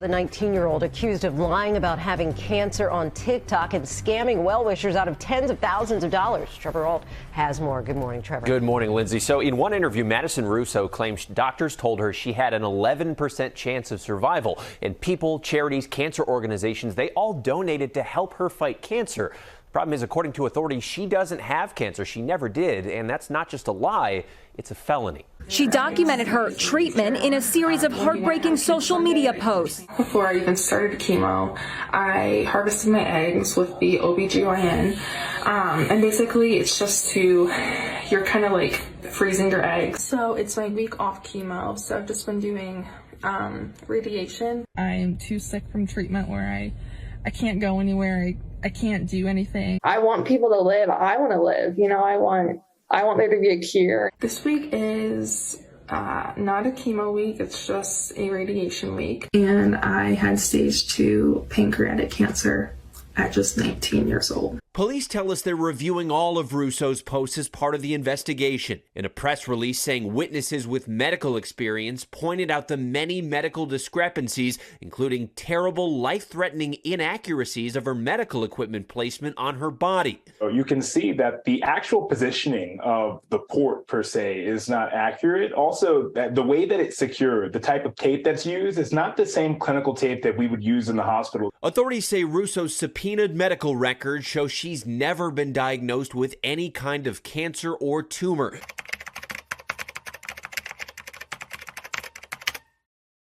The 19-year-old accused of lying about having cancer on TikTok and scamming well-wishers out of tens of thousands of dollars. Trevor Ault has more. Good morning, Trevor. Good morning, Lindsay. So in one interview, Madison Russo claims doctors told her she had an 11% chance of survival. And people, charities, cancer organizations, they all donated to help her fight cancer. The problem is, according to authorities, she doesn't have cancer. She never did. And that's not just a lie, it's a felony. She documented her treatment in a series of heartbreaking social media posts. Before I even started chemo, I harvested my eggs with the OBGYN. And basically it's just you're kind of like freezing your eggs. So it's my week off chemo. So I've just been doing radiation. I am too sick from treatment where I can't go anywhere. I can't do anything. I want people to live. I want to live. You know, I want there to be a cure. This week is not a chemo week, it's just a radiation week. And I had stage 2 pancreatic cancer at just 19 years old. Police tell us they're reviewing all of Russo's posts as part of the investigation. In a press release saying witnesses with medical experience pointed out the many medical discrepancies, including terrible, life-threatening inaccuracies of her medical equipment placement on her body. You can see that the actual positioning of the port per se is not accurate. Also, that the way that it's secured, the type of tape that's used, is not the same clinical tape that we would use in the hospital. Authorities say Russo's subpoenaed medical records show she's never been diagnosed with any kind of cancer or tumor.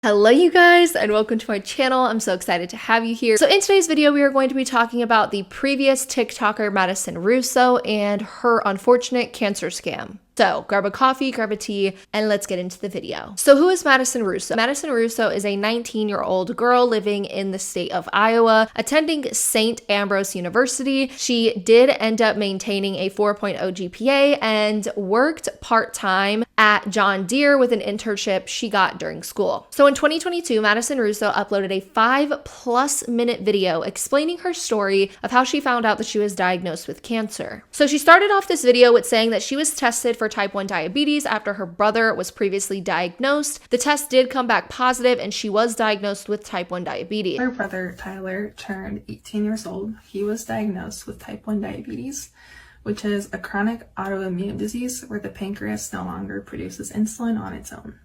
Hello you guys and welcome to my channel. I'm so excited to have you here. So in today's video, we are going to be talking about the previous TikToker Madison Russo and her unfortunate cancer scam. So grab a coffee, grab a tea, and let's get into the video. So who is Madison Russo? Madison Russo is a 19-year-old girl living in the state of Iowa, attending St. Ambrose University. She did end up maintaining a 4.0 GPA and worked part-time at John Deere with an internship she got during school. So in 2022, Madison Russo uploaded a 5+ minute video explaining her story of how she found out that she was diagnosed with cancer. So she started off this video with saying that she was tested for type 1 diabetes after her brother was previously diagnosed. The test did come back positive and she was diagnosed with type 1 diabetes. Her brother Tyler turned 18 years old. He was diagnosed with type 1 diabetes, which is a chronic autoimmune disease where the pancreas no longer produces insulin on its own.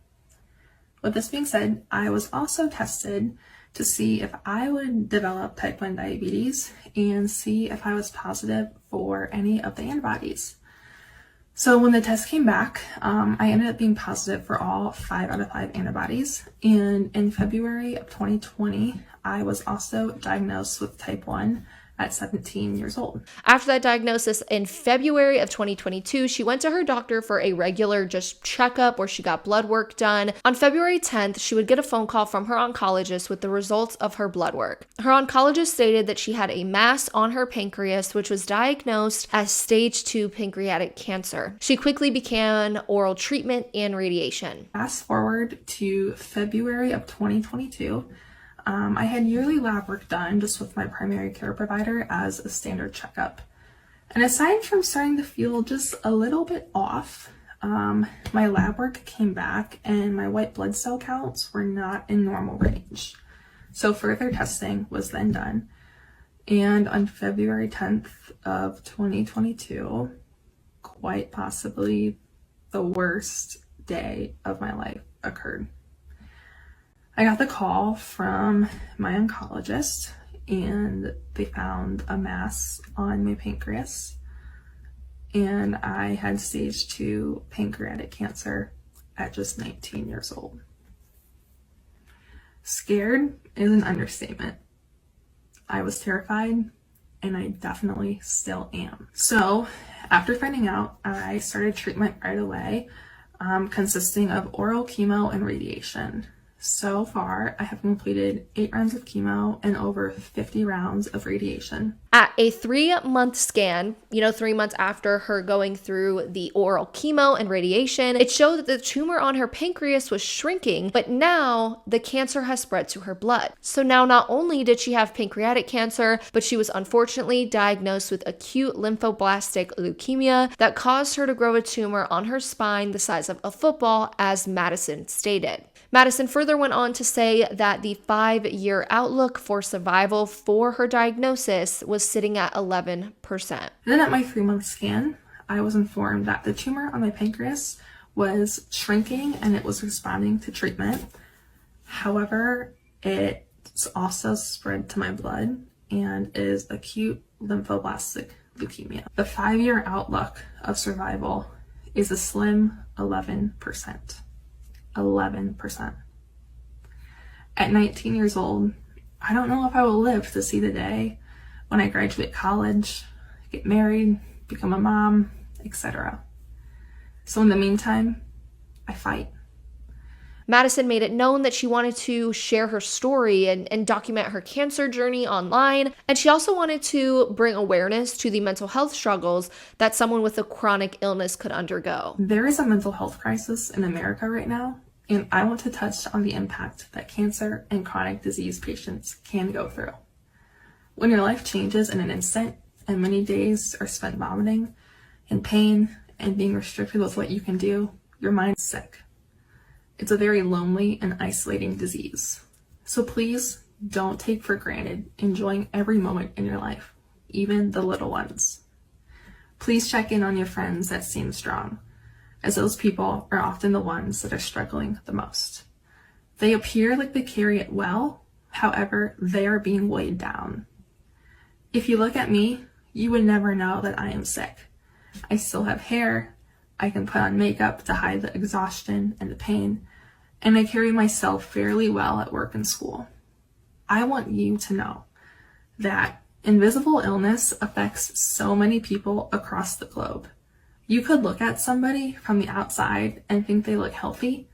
With this being said, I was also tested to see if I would develop type 1 diabetes and see if I was positive for any of the antibodies. So when the test came back, I ended up being positive for all 5 out of 5 antibodies. And in February of 2020, I was also diagnosed with type 1 at 17 years old. After that diagnosis in February of 2022, she went to her doctor for a regular just checkup where she got blood work done. On February 10th, she would get a phone call from her oncologist with the results of her blood work. Her oncologist stated that she had a mass on her pancreas, which was diagnosed as stage 2 pancreatic cancer. She quickly began oral treatment and radiation. Fast forward to February of 2022, I had yearly lab work done just with my primary care provider as a standard checkup. And aside from starting to feel just a little bit off, my lab work came back and my white blood cell counts were not in normal range. So further testing was then done. And on February 10th of 2022, quite possibly the worst day of my life occurred. I got the call from my oncologist and they found a mass on my pancreas and I had stage 2 pancreatic cancer at just 19 years old. Scared is an understatement. I was terrified and I definitely still am. So after finding out, I started treatment right away, consisting of oral chemo and radiation. So far, I have completed 8 rounds of chemo and over 50 rounds of radiation. At a 3-month scan, 3 months after her going through the oral chemo and radiation, it showed that the tumor on her pancreas was shrinking, but now the cancer has spread to her blood. So now not only did she have pancreatic cancer, but she was unfortunately diagnosed with acute lymphoblastic leukemia that caused her to grow a tumor on her spine the size of a football, as Madison stated. Madison further further went on to say that the 5-year outlook for survival for her diagnosis was sitting at 11%. Then at my 3-month scan, I was informed that the tumor on my pancreas was shrinking and it was responding to treatment. However, it's also spread to my blood and is acute lymphoblastic leukemia. The 5-year outlook of survival is a slim 11%. 11%. At 19 years old, I don't know if I will live to see the day when I graduate college, get married, become a mom, etc. So in the meantime, I fight. Madison made it known that she wanted to share her story and document her cancer journey online. And she also wanted to bring awareness to the mental health struggles that someone with a chronic illness could undergo. There is a mental health crisis in America right now, and I want to touch on the impact that cancer and chronic disease patients can go through. When your life changes in an instant and many days are spent vomiting, in pain, and being restricted with what you can do, your mind's sick. It's a very lonely and isolating disease. So please don't take for granted enjoying every moment in your life, even the little ones. Please check in on your friends that seem strong, as those people are often the ones that are struggling the most. They appear like they carry it well, however, they are being weighed down. If you look at me, you would never know that I am sick. I still have hair, I can put on makeup to hide the exhaustion and the pain, and I carry myself fairly well at work and school. I want you to know that invisible illness affects so many people across the globe. You could look at somebody from the outside and think they look healthy,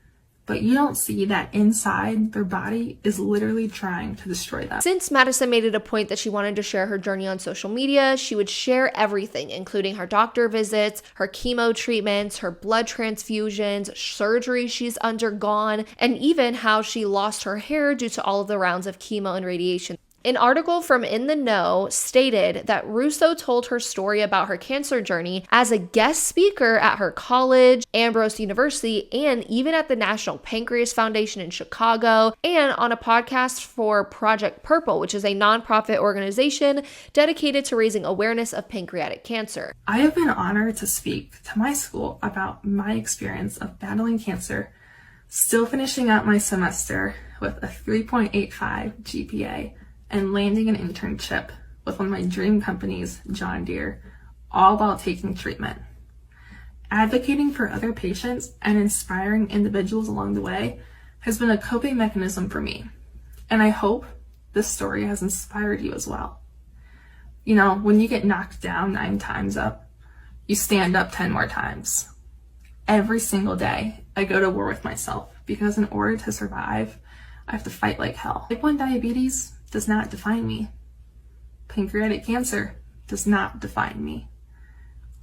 but you don't see that inside their body is literally trying to destroy them. Since Madison made it a point that she wanted to share her journey on social media, she would share everything, including her doctor visits, her chemo treatments, her blood transfusions, surgery she's undergone, and even how she lost her hair due to all of the rounds of chemo and radiation. An article from In the Know stated that Russo told her story about her cancer journey as a guest speaker at her college, Ambrose University, and even at the National Pancreas Foundation in Chicago, and on a podcast for Project Purple, which is a nonprofit organization dedicated to raising awareness of pancreatic cancer. I have been honored to speak to my school about my experience of battling cancer, still finishing out my semester with a 3.85 GPA, and landing an internship with one of my dream companies, John Deere, all while taking treatment. Advocating for other patients and inspiring individuals along the way has been a coping mechanism for me, and I hope this story has inspired you as well. You know, when you get knocked down 9 times up, you stand up 10 more times. Every single day, I go to war with myself because in order to survive, I have to fight like hell. Type 1 diabetes does not define me. Pancreatic cancer does not define me.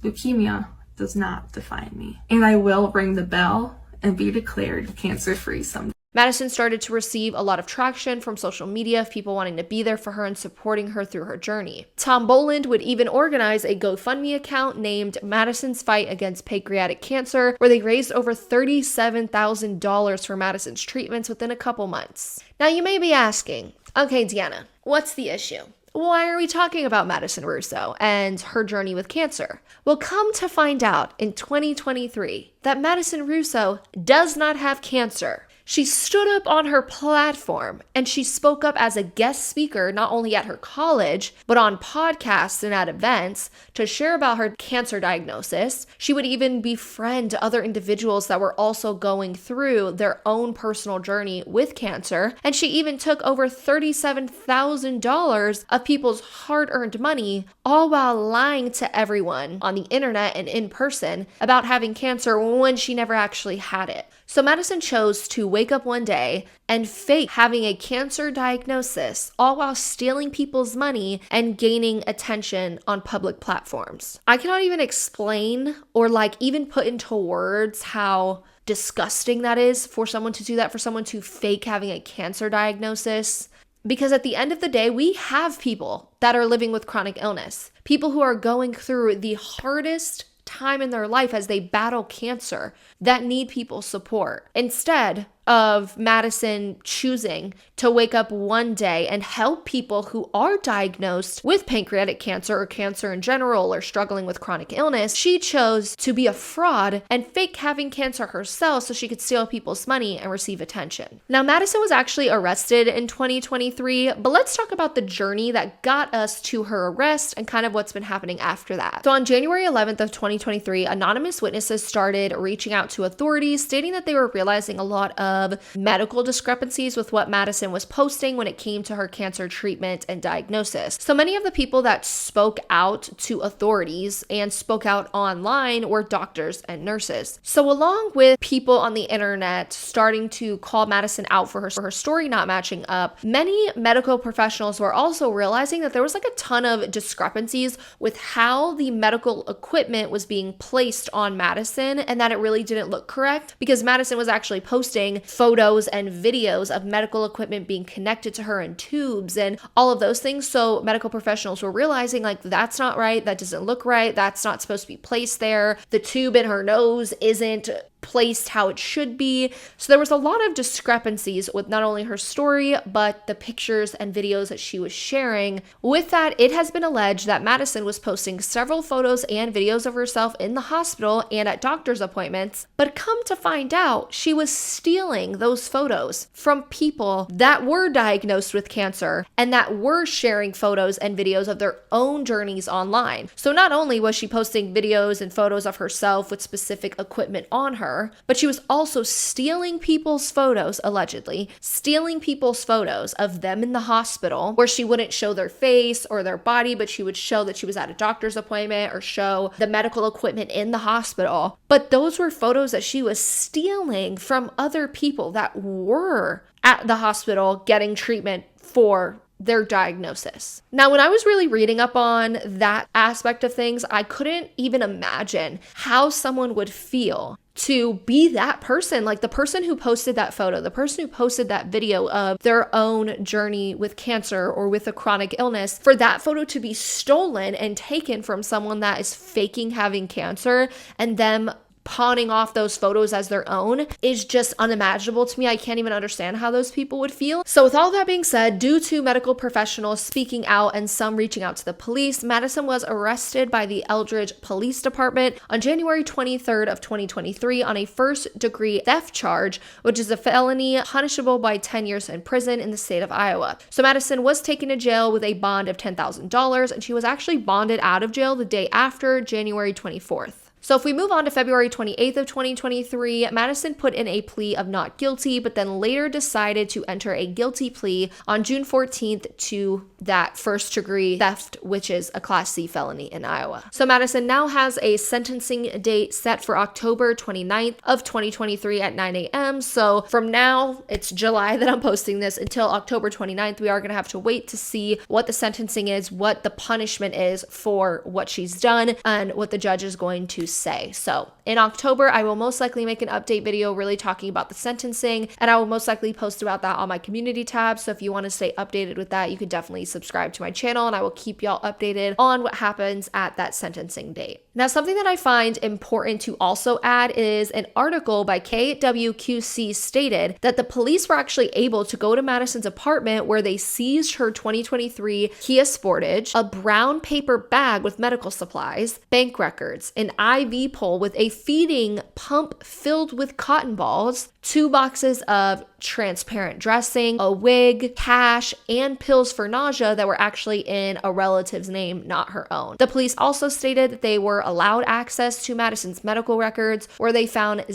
Leukemia does not define me. And I will ring the bell and be declared cancer-free someday. Madison started to receive a lot of traction from social media of people wanting to be there for her and supporting her through her journey. Tom Boland would even organize a GoFundMe account named Madison's Fight Against Pancreatic Cancer, where they raised over $37,000 for Madison's treatments within a couple months. Now you may be asking, okay, Deanna, what's the issue? Why are we talking about Madison Russo and her journey with cancer? Well, come to find out in 2023 that Madison Russo does not have cancer. She stood up on her platform and she spoke up as a guest speaker, not only at her college, but on podcasts and at events to share about her cancer diagnosis. She would even befriend other individuals that were also going through their own personal journey with cancer. And she even took over $37,000 of people's hard-earned money, all while lying to everyone on the internet and in person about having cancer when she never actually had it. So Madison chose to wake up one day and fake having a cancer diagnosis, all while stealing people's money and gaining attention on public platforms. I cannot even explain or even put into words how disgusting that is for someone to do that, for someone to fake having a cancer diagnosis. Because at the end of the day, we have people that are living with chronic illness, people who are going through the hardest time in their life as they battle cancer that need people's support. Instead, of Madison choosing to wake up one day and help people who are diagnosed with pancreatic cancer or cancer in general or struggling with chronic illness. She chose to be a fraud and fake having cancer herself so she could steal people's money and receive attention. Now, Madison was actually arrested in 2023, but let's talk about the journey that got us to her arrest and kind of what's been happening after that. So on January 11th of 2023, anonymous witnesses started reaching out to authorities stating that they were realizing a lot of medical discrepancies with what Madison was posting when it came to her cancer treatment and diagnosis. So many of the people that spoke out to authorities and spoke out online were doctors and nurses. So along with people on the internet starting to call Madison out for her story not matching up, many medical professionals were also realizing that there was like a ton of discrepancies with how the medical equipment was being placed on Madison and that it really didn't look correct, because Madison was actually posting photos and videos of medical equipment being connected to her in tubes and all of those things. So medical professionals were realizing like that's not right, that doesn't look right, that's not supposed to be placed there. The tube in her nose isn't placed how it should be. So there was a lot of discrepancies with not only her story, but the pictures and videos that she was sharing. With that, it has been alleged that Madison was posting several photos and videos of herself in the hospital and at doctor's appointments, but come to find out, she was stealing those photos from people that were diagnosed with cancer and that were sharing photos and videos of their own journeys online. So not only was she posting videos and photos of herself with specific equipment on her, but she was also stealing people's photos, allegedly, stealing people's photos of them in the hospital where she wouldn't show their face or their body, but she would show that she was at a doctor's appointment or show the medical equipment in the hospital. But those were photos that she was stealing from other people that were at the hospital getting treatment for their diagnosis. Now, when I was really reading up on that aspect of things, I couldn't even imagine how someone would feel to be that person, like the person who posted that photo, the person who posted that video of their own journey with cancer or with a chronic illness, for that photo to be stolen and taken from someone that is faking having cancer and them pawning off those photos as their own is just unimaginable to me. I can't even understand how those people would feel. So with all that being said, due to medical professionals speaking out and some reaching out to the police, Madison was arrested by the Eldridge Police Department on January 23rd of 2023 on a first-degree theft charge, which is a felony punishable by 10 years in prison in the state of Iowa. So Madison was taken to jail with a bond of $10,000, and she was actually bonded out of jail the day after, January 24th. So if we move on to February 28th of 2023, Madison put in a plea of not guilty, but then later decided to enter a guilty plea on June 14th to that first degree theft, which is a Class C felony in Iowa. So Madison now has a sentencing date set for October 29th of 2023 at 9 a.m. So from now, it's July that I'm posting this, until October 29th, we are going to have to wait to see what the sentencing is, what the punishment is for what she's done, and what the judge is going to say. So in October, I will most likely make an update video really talking about the sentencing, and I will most likely post about that on my community tab. So if you want to stay updated with that, you can definitely subscribe to my channel, and I will keep y'all updated on what happens at that sentencing date. Now, something that I find important to also add is an article by KWQC stated that the police were actually able to go to Madison's apartment where they seized her 2023 Kia Sportage, a brown paper bag with medical supplies, bank records, an IV pole with a feeding pump filled with cotton balls, 2 boxes of transparent dressing, a wig, cash, and pills for nausea that were actually in a relative's name, not her own. The police also stated that they were allowed access to Madison's medical records, where they found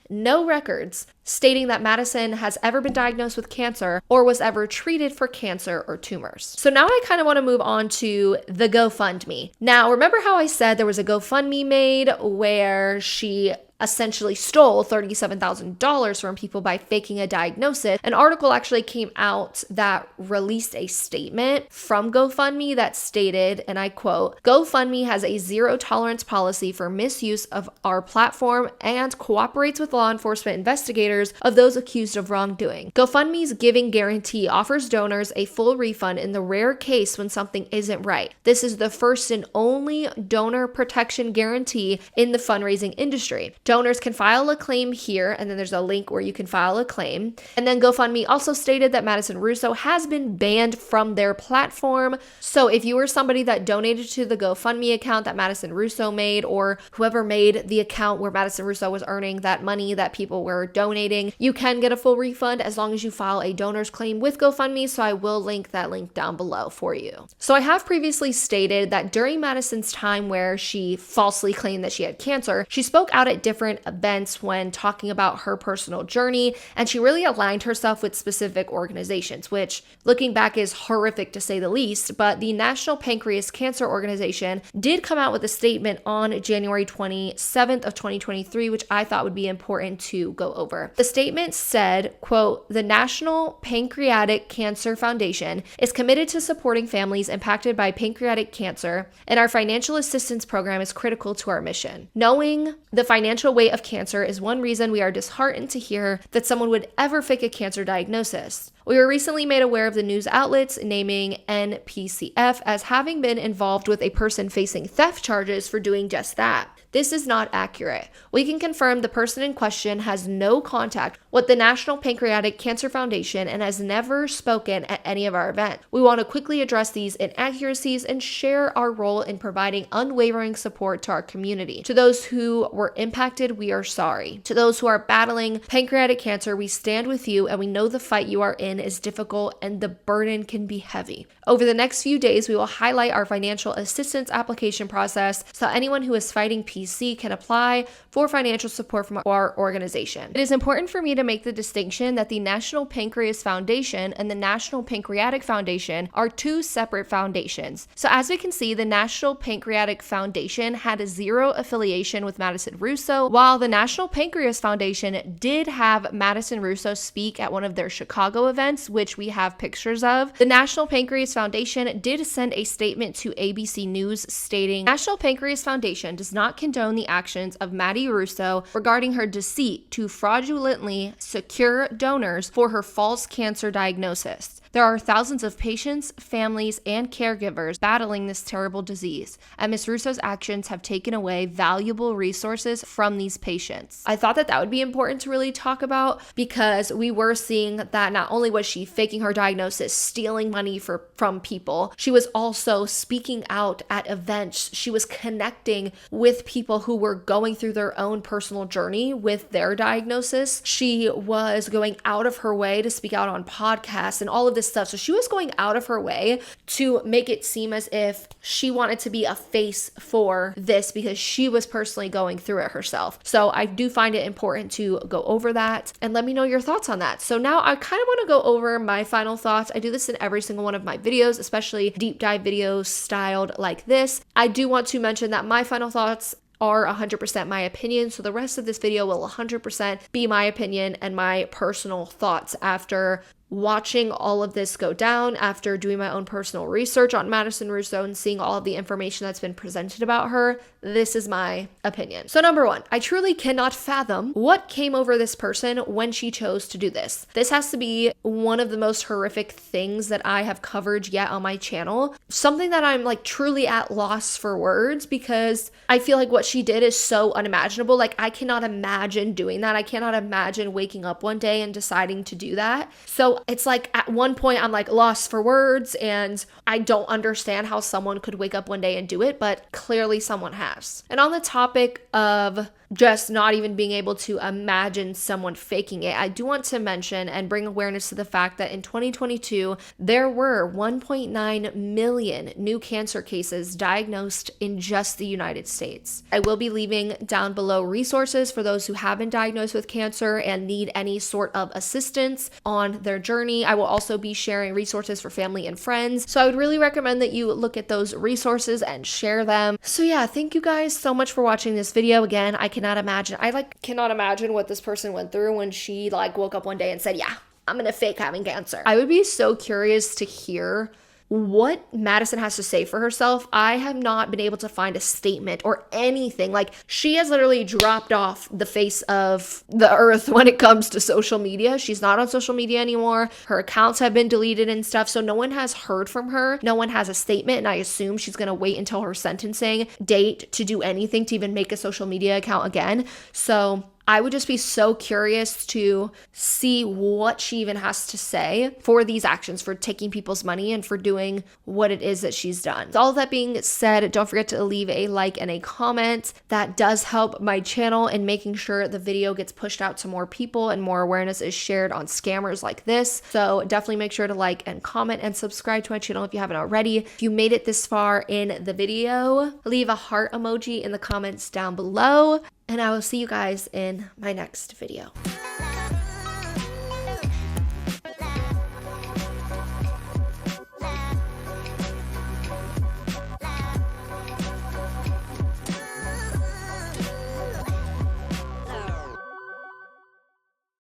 no records stating that Madison has ever been diagnosed with cancer or was ever treated for cancer or tumors. So now I kind of want to move on to the GoFundMe. Now, remember how I said there was a GoFundMe made where she essentially stole $37,000 from people by faking a diagnosis? An article actually came out that released a statement from GoFundMe that stated, and I quote, "GoFundMe has a zero tolerance policy for misuse of our platform and cooperates with law enforcement investigators of those accused of wrongdoing. GoFundMe's giving guarantee offers donors a full refund in the rare case when something isn't right. This is the first and only donor protection guarantee in the fundraising industry. Donors can file a claim here, and then there's a link where you can file a claim. And then GoFundMe also stated that Madison Russo has been banned from their platform. So if you were somebody that donated to the GoFundMe account that Madison Russo made, or whoever made the account where Madison Russo was earning that money that people were donating, you can get a full refund as long as you file a donor's claim with GoFundMe. So I will link that link down below for you. So I have previously stated that during Madison's time where she falsely claimed that she had cancer, she spoke out at different events when talking about her personal journey, and she really aligned herself with specific organizations, which looking back is horrific to say the least. But the National Pancreas Cancer Organization did come out with a statement on January 27th of 2023, which I thought would be important to go over. The statement said, quote, "The National Pancreatic Cancer Foundation is committed to supporting families impacted by pancreatic cancer, and our financial assistance program is critical to our mission. Knowing the financial weight of cancer is one reason we are disheartened to hear that someone would ever fake a cancer diagnosis. We were recently made aware of the news outlets naming NPCF as having been involved with a person facing theft charges for doing just that. This is not accurate. We can confirm the person in question has no contact with the National Pancreatic Cancer Foundation and has never spoken at any of our events. We want to quickly address these inaccuracies and share our role in providing unwavering support to our community. To those who were impacted, we are sorry. To those who are battling pancreatic cancer, we stand with you, and we know the fight you are in is difficult and the burden can be heavy. Over the next few days, we will highlight our financial assistance application process so anyone who is fighting PC can apply for financial support from our organization. It is important for me to make the distinction that the National Pancreas Foundation and the National Pancreatic Foundation are two separate foundations. So as we can see, the National Pancreatic Foundation had zero affiliation with Madison Russo, while the National Pancreas Foundation did have Madison Russo speak at one of their Chicago events, which we have pictures of. The National Pancreas Foundation did send a statement to ABC News stating, "National Pancreas Foundation does not condone the actions of Maddie Russo regarding her deceit to fraudulently secure donors for her false cancer diagnosis. There are thousands of patients, families, and caregivers battling this terrible disease, and Ms. Russo's actions have taken away valuable resources from these patients." I thought that would be important to really talk about, because we were seeing that not only was she faking her diagnosis, stealing money from people, she was also speaking out at events. She was connecting with people who were going through their own personal journey with their diagnosis. She was going out of her way to speak out on podcasts and all of this stuff. So she was going out of her way to make it seem as if she wanted to be a face for this because she was personally going through it herself. So I do find it important to go over that, and let me know your thoughts on that. So now I kind of want to go over my final thoughts. I do this in every single one of my videos, especially deep dive videos styled like this. I do want to mention that my final thoughts are 100% my opinion, so the rest of this video will 100% be my opinion and my personal thoughts after watching all of this go down, after doing my own personal research on Madison Russo and seeing all of the information that's been presented about her. This is my opinion. So number one, I truly cannot fathom what came over this person when she chose to do this. This has to be one of the most horrific things that I have covered yet on my channel. Something that I'm like truly at loss for words, because I feel like what she did is so unimaginable. Like, I cannot imagine doing that. I cannot imagine waking up one day and deciding to do that. So it's like at one point I'm like lost for words, and I don't understand how someone could wake up one day and do it, but clearly someone has. And on the topic of just not even being able to imagine someone faking it, I do want to mention and bring awareness to the fact that in 2022, there were 1.9 million new cancer cases diagnosed in just the United States. I will be leaving down below resources for those who have been diagnosed with cancer and need any sort of assistance on their journey. I will also be sharing resources for family and friends. So I would really recommend that you look at those resources and share them. So yeah, thank you guys so much for watching this video. Again, I cannot imagine what this person went through when she woke up one day and said, "Yeah, I'm gonna fake having cancer." I would be so curious to hear what Madison has to say for herself, I have not been able to find a statement or anything. Like, she has literally dropped off the face of the earth when it comes to social media. She's not on social media anymore. Her accounts have been deleted and stuff. So no one has heard from her. No one has a statement. And I assume she's going to wait until her sentencing date to do anything, to even make a social media account again. So I would just be so curious to see what she even has to say for these actions, for taking people's money and for doing what it is that she's done. With all that being said, don't forget to leave a like and a comment. That does help my channel in making sure the video gets pushed out to more people and more awareness is shared on scammers like this. So definitely make sure to like and comment and subscribe to my channel if you haven't already. If you made it this far in the video, leave a heart emoji in the comments down below. And I will see you guys in my next video.